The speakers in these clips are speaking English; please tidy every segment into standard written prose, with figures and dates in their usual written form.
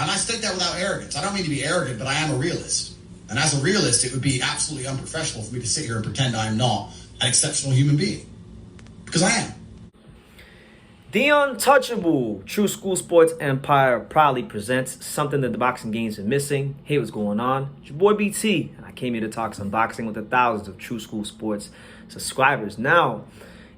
And I state that without arrogance. I don't mean to be arrogant, but I am a realist. And as a realist, it would be absolutely unprofessional for me to sit here and pretend I'm not an exceptional human being. Because I am. The Untouchable True School Sports Empire proudly presents something that the boxing game's been missing. Hey, what's going on? It's your boy BT, and I came here to talk some boxing with the thousands of True School Sports subscribers. Now,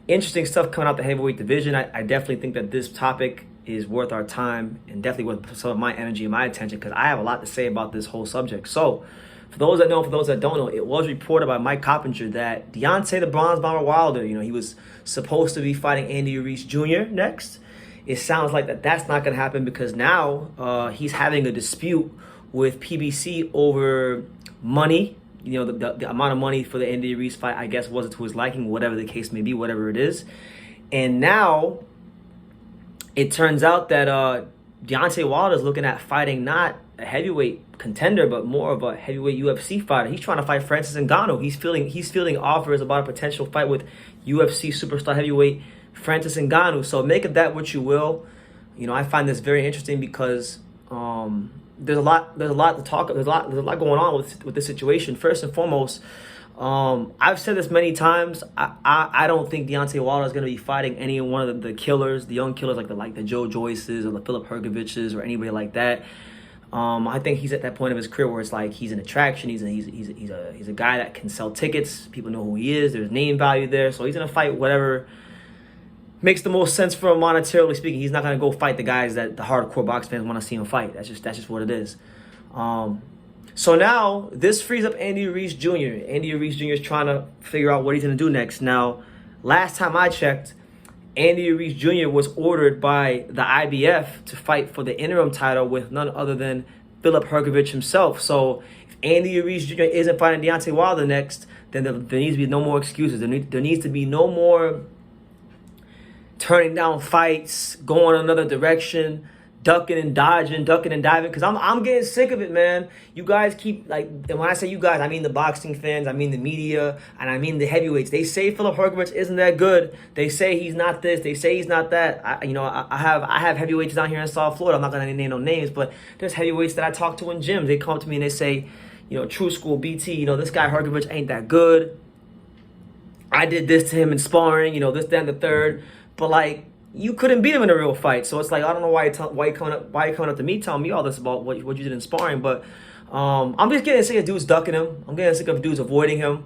interesting stuff coming out the heavyweight division. I definitely think that this topic is worth our time and definitely worth some of my energy and my attention because I have a lot to say about this whole subject. So, for those that know, for those that don't know, it was reported by Mike Coppinger that Deontay the Bronze Bomber Wilder, he was supposed to be fighting Andy Ruiz Jr. next. It sounds like that's not going to happen because now he's having a dispute with PBC over money. The amount of money for the Andy Ruiz fight, I guess, wasn't to his liking, whatever the case may be, whatever it is. And now it turns out that Deontay Wilder is looking at fighting not a heavyweight contender, but more of a heavyweight UFC fighter. He's trying to fight Francis Ngannou. He's fielding offers about a potential fight with UFC superstar heavyweight Francis Ngannou. So make of that what you will. I find this very interesting because there's a lot to talk. There's a lot going on with this situation. First and foremost, I've said this many times. I don't think Deontay Wilder is going to be fighting any one of the killers, the young killers like the Joe Joyces or the Filip Hrgovics or anybody like that. I think he's at that point of his career where it's like he's an attraction. He's a guy that can sell tickets. People know who he is. There's name value there, so he's gonna fight whatever makes the most sense for him monetarily speaking. He's not gonna go fight the guys that the hardcore box fans want to see him fight. That's just what it is. So now this frees up Andy Ruiz Jr. Andy Ruiz Jr. is trying to figure out what he's gonna do next. Now, last time I checked, Andy Ruiz Jr. was ordered by the IBF to fight for the interim title with none other than Filip Hrgovic himself. So if Andy Ruiz Jr. isn't fighting Deontay Wilder next, then there needs to be no more excuses. There needs to be no more turning down fights, going another direction, ducking and diving, because I'm getting sick of it, man. You guys keep, and when I say you guys, I mean the boxing fans, I mean the media, and I mean the heavyweights. They say Filip Hrgovic isn't that good. They say he's not this. They say he's not that. I have heavyweights down here in South Florida. I'm not gonna name no names, but there's heavyweights that I talk to in gyms. They come up to me and they say, True School BT, this guy Hrgovic ain't that good. I did this to him in sparring, this, that, and the third, but you couldn't beat him in a real fight. So it's like, I don't know why you coming up to me telling me all this about what you did in sparring. But I'm just getting sick of dudes ducking him. I'm getting sick of dudes avoiding him.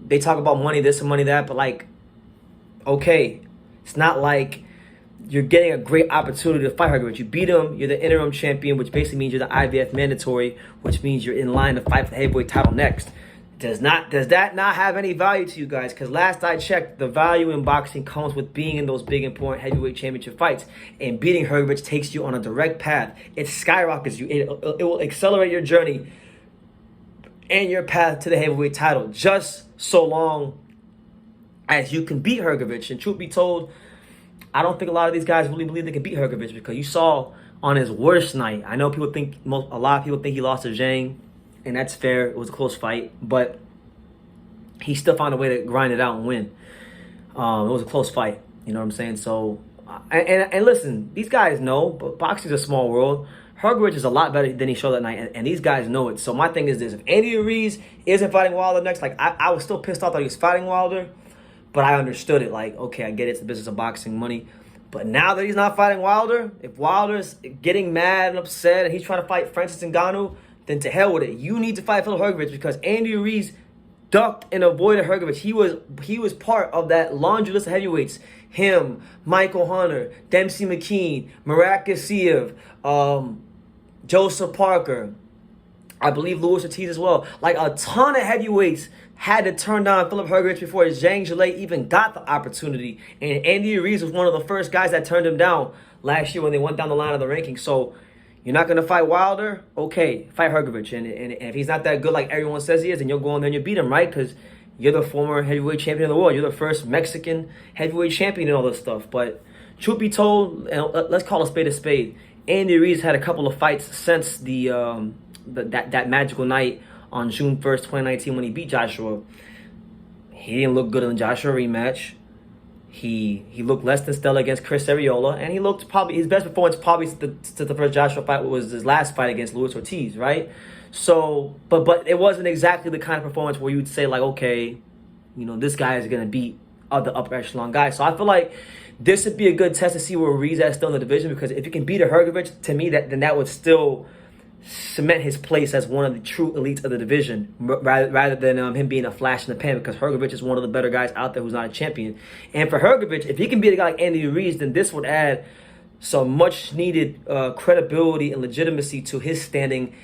They talk about money this and money that. But okay, it's not like you're getting a great opportunity to fight Hrgovic. You beat him. You're the interim champion, which basically means you're the IBF mandatory, which means you're in line to fight for the heavyweight title next. Does that not have any value to you guys? Because last I checked, the value in boxing comes with being in those big, important heavyweight championship fights. And beating Hrgovic takes you on a direct path. It skyrockets you. It will accelerate your journey and your path to the heavyweight title. Just so long as you can beat Hrgovic. And truth be told, I don't think a lot of these guys really believe they can beat Hrgovic because you saw on his worst night. I know a lot of people think he lost to Zhang. And that's fair. It was a close fight. But he still found a way to grind it out and win. It was a close fight. You know what I'm saying? So, and listen, these guys know, but boxing's a small world. Hrgovic is a lot better than he showed that night, and these guys know it. So my thing is this. If Andy Ruiz isn't fighting Wilder next, I was still pissed off that he was fighting Wilder, but I understood it. Okay, I get it. It's the business of boxing, money. But now that he's not fighting Wilder, if Wilder's getting mad and upset and he's trying to fight Francis Ngannou, then to hell with it. You need to fight Filip Hrgovic because Andy Ruiz ducked and avoided Hrgovic. He was part of that laundry list of heavyweights. Him, Michael Hunter, Dempsey McKean, Murat Gassiev, Joseph Parker, I believe Luis Ortiz as well. A ton of heavyweights had to turn down Filip Hrgovic before Zhang Zhilei even got the opportunity. And Andy Ruiz was one of the first guys that turned him down last year when they went down the line of the rankings. So you're not going to fight Wilder? Okay, fight Hrgovic. And if he's not that good like everyone says he is, then you'll go in there and you beat him, right? Because you're the former heavyweight champion of the world. You're the first Mexican heavyweight champion and all this stuff. But truth be told, and let's call a spade a spade, Andy Ruiz had a couple of fights since that magical night on June 1st, 2019 when he beat Joshua. He didn't look good in the Joshua rematch. He looked less than stellar against Chris Arreola, and he looked probably his best performance probably since the first Joshua fight was his last fight against Luis Ortiz, right? So, but it wasn't exactly the kind of performance where you would say like, okay, you know, this guy is gonna beat other upper echelon guys. So I feel like this would be a good test to see where Ruiz is still in the division, because if you can beat a Hrgovic, to me then that would still cement his place as one of the true elites of the division, rather than him being a flash in the pan, because Hrgovic is one of the better guys out there who's not a champion. And for Hrgovic, if he can beat a guy like Andy Ruiz, then this would add some much needed credibility and legitimacy to his standing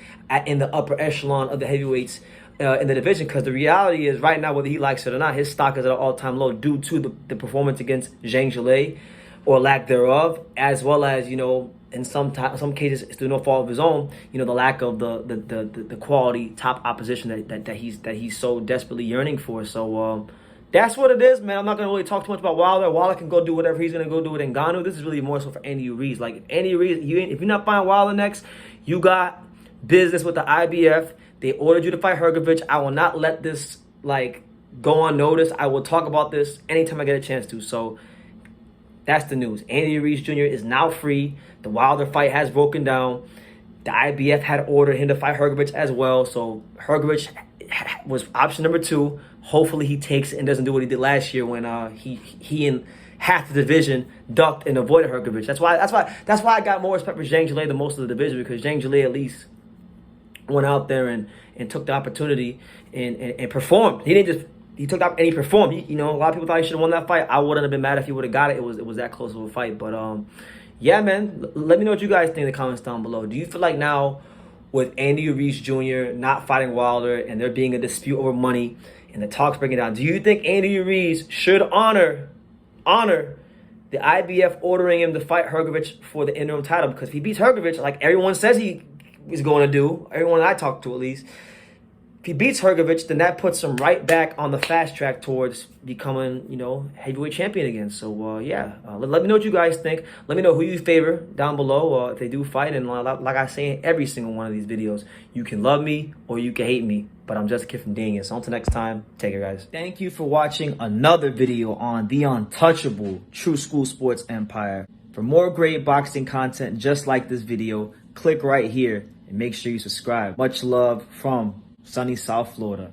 in the upper echelon of the heavyweights in the division. Because the reality is, right now, whether he likes it or not, his stock is at an all-time low due to the performance against Zhang Zhilei, or lack thereof, as well as, you know, in some cases, it's through no fault of his own, you know, the lack of the quality top opposition that he's so desperately yearning for. So that's what it is, man. I'm not gonna really talk too much about Wilder. Wilder can go do whatever he's gonna go do with Ngannou. This is really more so for Andy Ruiz. Like, if Andy Ruiz, if you're not fighting Wilder next, you got business with the IBF. They ordered you to fight Hrgovic. I will not let this like go unnoticed. I will talk about this anytime I get a chance to. So that's the news. Andy Ruiz Jr. is now free. The Wilder fight has broken down. The IBF had ordered him to fight Hrgovic as well. So Hrgovic was option number 2. Hopefully he takes it and doesn't do what he did last year when he and half the division ducked and avoided Hrgovic. That's why I got more respect for Zhang Zhilei than most of the division, because Zhang Zhilei at least went out there and took the opportunity and performed. He took up and he performed. You know, a lot of people thought he should have won that fight. I wouldn't have been mad if he would have got it. It was that close of a fight. But yeah, man, let me know what you guys think in the comments down below. Do you feel like now, with Andy Ruiz Jr. not fighting Wilder and there being a dispute over money and the talks breaking down, do you think Andy Ruiz should honor the IBF ordering him to fight Hrgovic for the interim title? Because if he beats Hrgovic, like everyone says he is going to do, everyone I talk to at least, if he beats Hrgovic, then that puts him right back on the fast track towards becoming, you know, heavyweight champion again. So, yeah, let me know what you guys think. Let me know who you favor down below if they do fight. And like I say in every single one of these videos, you can love me or you can hate me, but I'm just a kid from Daniel. So until next time, take care, guys. Thank you for watching another video on the untouchable True School Sports Empire. For more great boxing content just like this video, click right here and make sure you subscribe. Much love from sunny South Florida.